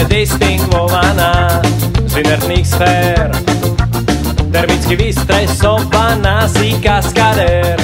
Osobite distingvovaná z inertných sfér, termicky vystresovaná si kaskadér.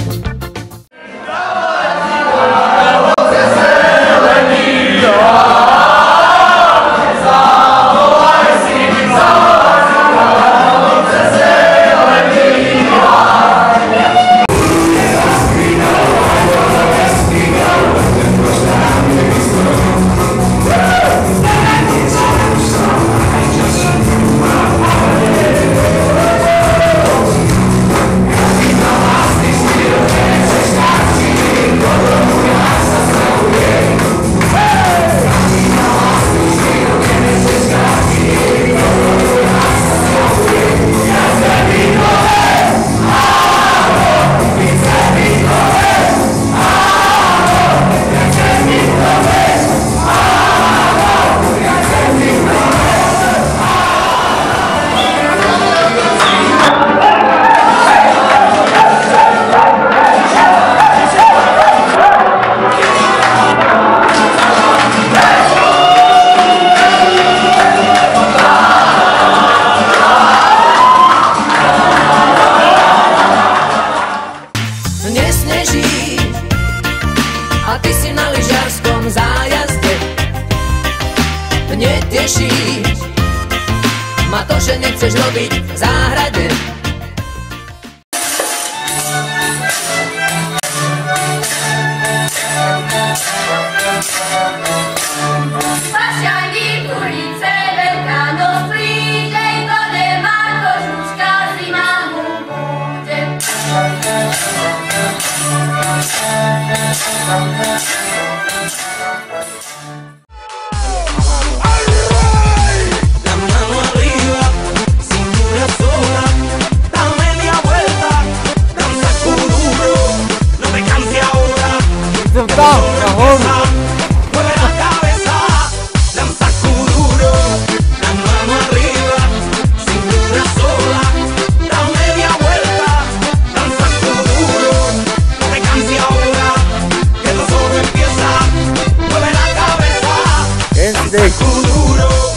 Neteší ma to, že nechceš robiť v záhrade. Pašťani, ulice, Veľká noc príde, to nemá kožuška, zima mu bude.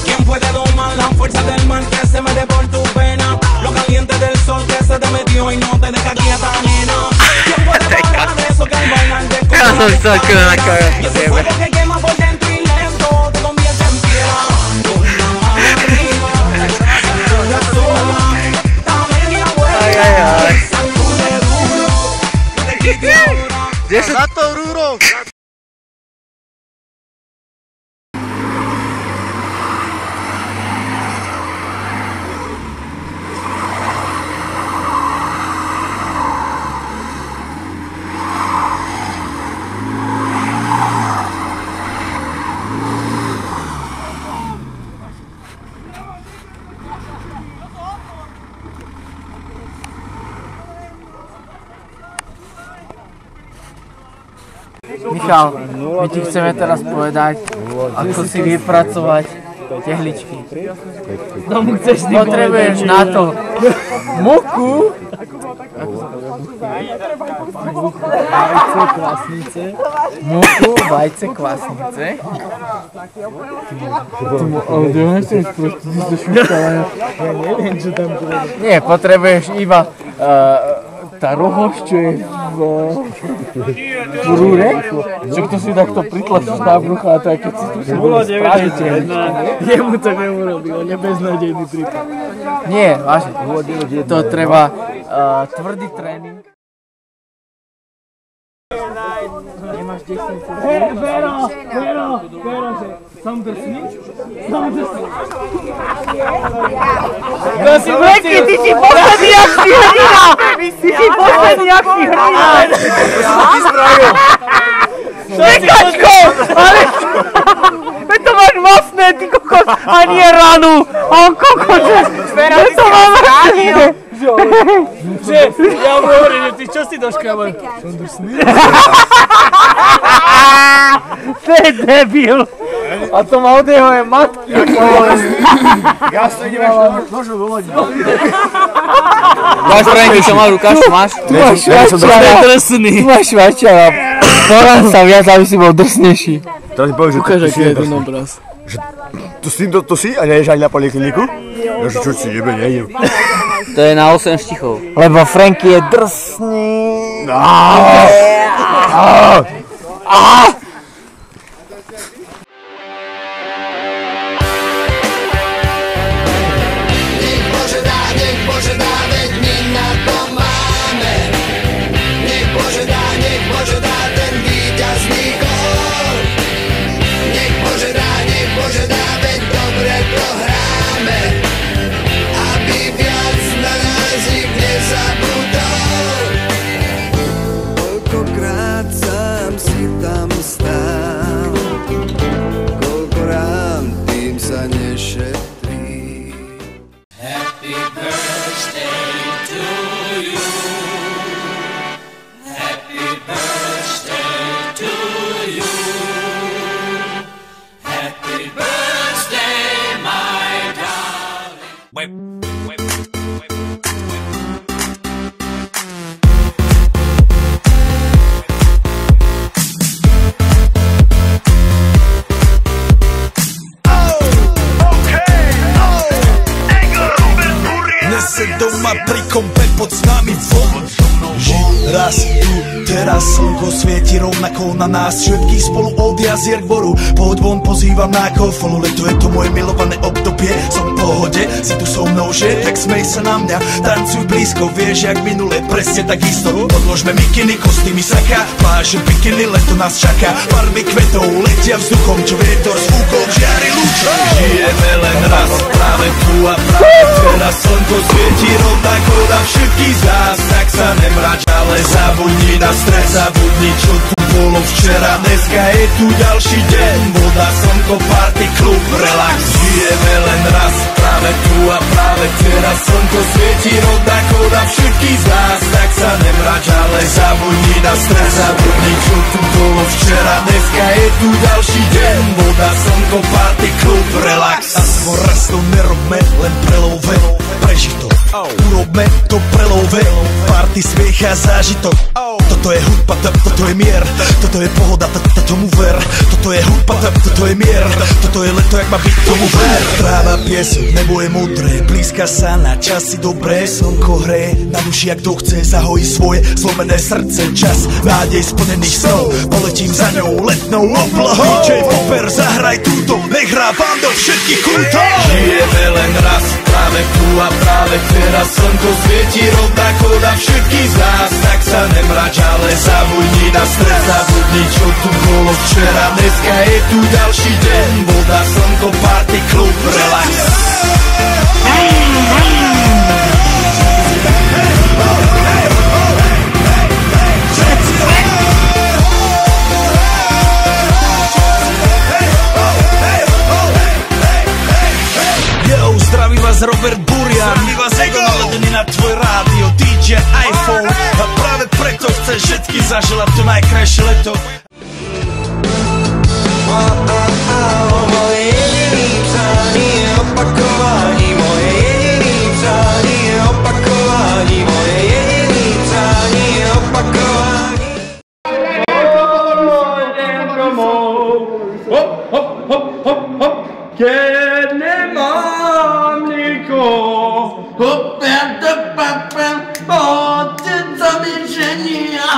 ¿Quién puede domar la fuerza del mal que se mete por tu pena? Lo caliente del sol que se te metió y no te deja quieta, nena. ¿Quién puede parar eso que al bailar te y ese fuego que quema por dentro y lento te convierte en piedra. Con la mano arriba, cintura sola, da media vuelta, sacude duro, no te quites ahora. ¡Sato duro! Michal, my ti chceme teraz povedať, ako si vypracovať tehličky. Potrebuješ na to muku, vajce, kvasnice. Nie, potrebuješ iba tá rohož, čo je v rúre, čo kto si takto pritlačíš na brucha a to je keď si tu spravíte. Jemu to neurobil, on je beznádejný prípad. Nie, vážne, to treba tvrdý tréning. Nemáš 10 sekúnd. Vero, že som drsný? No si vleky, ty si posledný jak si hrdina! Ty si posledný jak si hrdina! Čekačko! Ale... Veď to máš vlastné, ty kokos, a nie ranu! A on kokos, že to mám vlastné! Že, ja mu hovorím, že ty čo si doškrabal? Som drsný? To je debil! A to má od jeho je matky. Ja sa idem ešte nožu vovodiť. Máš pravý, čo máš, ukáž, máš? Tu máš švajčiara. Poran sa viac, aby si bol drsnejší. Teraz mi povedz, že Ukáž, aký je ten obraz. To si a neješ aj na polikliniku? Ja čo si jebe, nejem. To je na 8 štichov. Lebo Franky je drsný. Nech Bože dá, veď my na to máme. Nech Bože dá, ten víťazný gól. Nech Bože dá, veď dobre to hráme. Aby viac na nás nik nezabudol. Koľkokrát sám si tam stál, koľko rán tým sa nešetrí. Happy birthday to you. Happy birthday to you. Happy birthday, my darling. Dnes se doma pri kompe pod nami von. Raz tu, teraz slnko svieti rovnako na nás všetkých spolu od jazier k boru. Pohoď von, pozývam na kofolu, leto je to moje milované obdobie. Som v pohode, si tu so mnou, že? Tak smej sa na mňa, tancuj blízko, vieš jak minule, presne tak isto. Odložme mikiny, kostýmy saka, pláže bikiny, leto nás čaká. Farby kvetov letia vzduchom, čo vietor s fúkom žiari lúčom. Žijeme len raz, práve tu a práve teraz slnko svieti rovnako na všetkých z nás. Tak sa nemrač, ale zabudni na stres, zabudni čo tu bolo včera. Dneska je tu ďalší deň, voda, slnko, party, klub, relax. Žijeme len raz, práve tu a práve teraz slnko svieti rovnako na všetkých z nás. Tak sa nemrač, ale zabudni na stres, zabudni čo tu bolo včera. Dneska je tu ďalší deň, voda, slnko, party, klub, relax. A skôr raz to nerobme, len prelove, prežitok. Urobme to prelove, party, smiech a zážitok. Toto je hudba, toto je mier, toto je pohoda, tomu ver. Toto je hudba, toto je mier, toto je leto, jak má byť, tomu ver. Tráva, piesok, nebo je modré, blízka sa na časy dobré. Slnko hreje na duši, jak to chce, zahojí svoje zlomené srdce. Čas nádej splnených snov, poletím za ňou letnou oblohou. DJ Popper, zahraj túto, nech hrá vám do všetkých kútov. Žijeme len raz, práve tu a práve teraz slnko svieti rovnako na všetkých z nás. Tak sa nemrač, ale zabudni na stres, zabudni čo tu bolo včera. Dneska je tu ďalší deň, voda, slnko, party, klub, relax. Zdraví vás Robert Burian, zdraví vás Ego, naladený na tvoj rádio, DJ iPhone. A práve preto chceš všetky zaželať to najkrajšie leto. Moje jediný přání je opakování, moje jediný přání je opakování, moje jediný přání je opakování. Hop, hop, hop, hop, hop. Keď nemám nikoho, Otec zamýšlenia,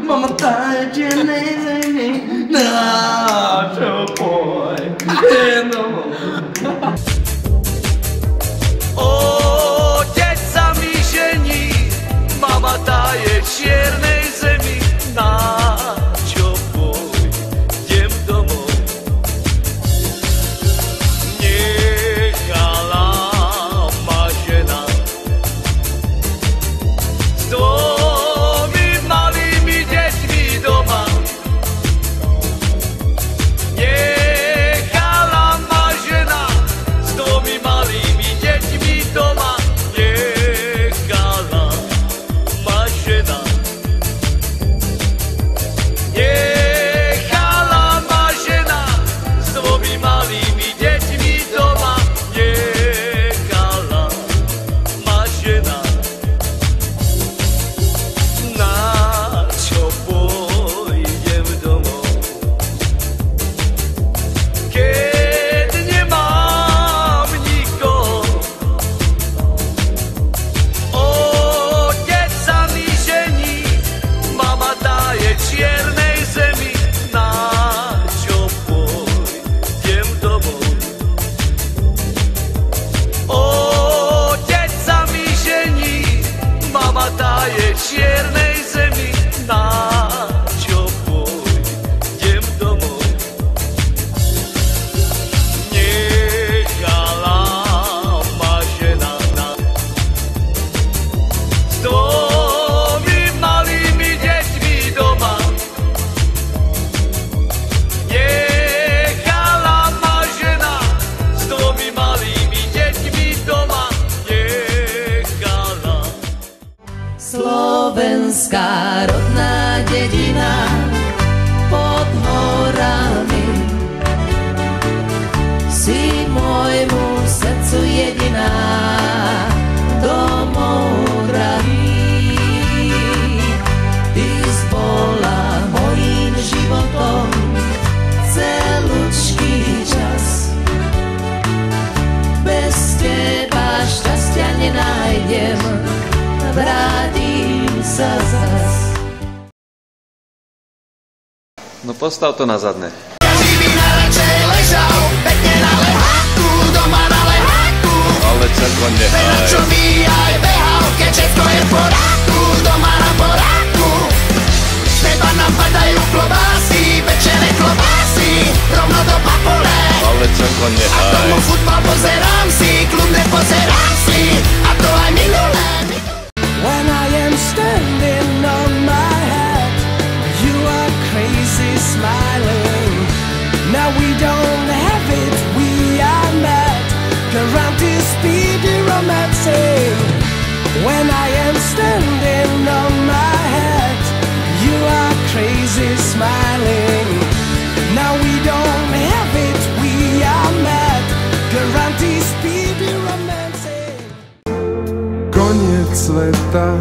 mama tajčenej zemi, na čo pôjde. Otec zamýšlení, mama taje čiernej zemi, na čo pôjdem domov. Nechala ma žena Slovenská rodná dedina pod horami. Si môjmu srdcu jediná domov drahý. Ty bola mojím životom celúčký čas. Bez teba šťastia nenájdem, vrátim sa zas. No postav to na zadné. Každý by najradšej ležal pekne na leháku, doma na leháku. Ale celko nehaj. Čo by aj behal, keď všetko je v poráku, doma na poráku. Z neba nám padajú klobásy, pečené klobásy, rovno do papule. Ale celko nehaj. A tomu futbal pozerám si, kľudne pozerám si, a to aj minulé. When I am standing on my head, you are crazy smiling. Now we don't have it, we are mad. Guarantee speedy romancing. When I am standing on my head, you are crazy smiling. Now we don't have it, we are mad. Guarantee speedy romancing. Koniec sveta,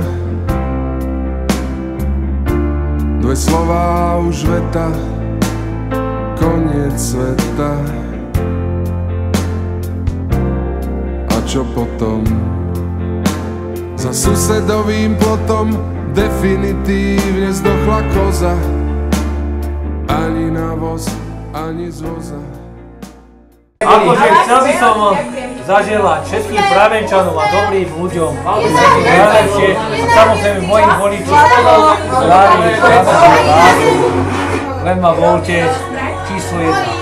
dve slová už veta. Koniec sveta, a čo potom? Za susedovým plotom definitívne zdochla koza. Ani na voz, ani z voza. Akože chcel by som zaželať všetkým Pravenčanom a dobrým ľuďom najlepšie, samozrejme mojim voličom, zdravím, šťastnú vládu, len ma voľte číslo 1.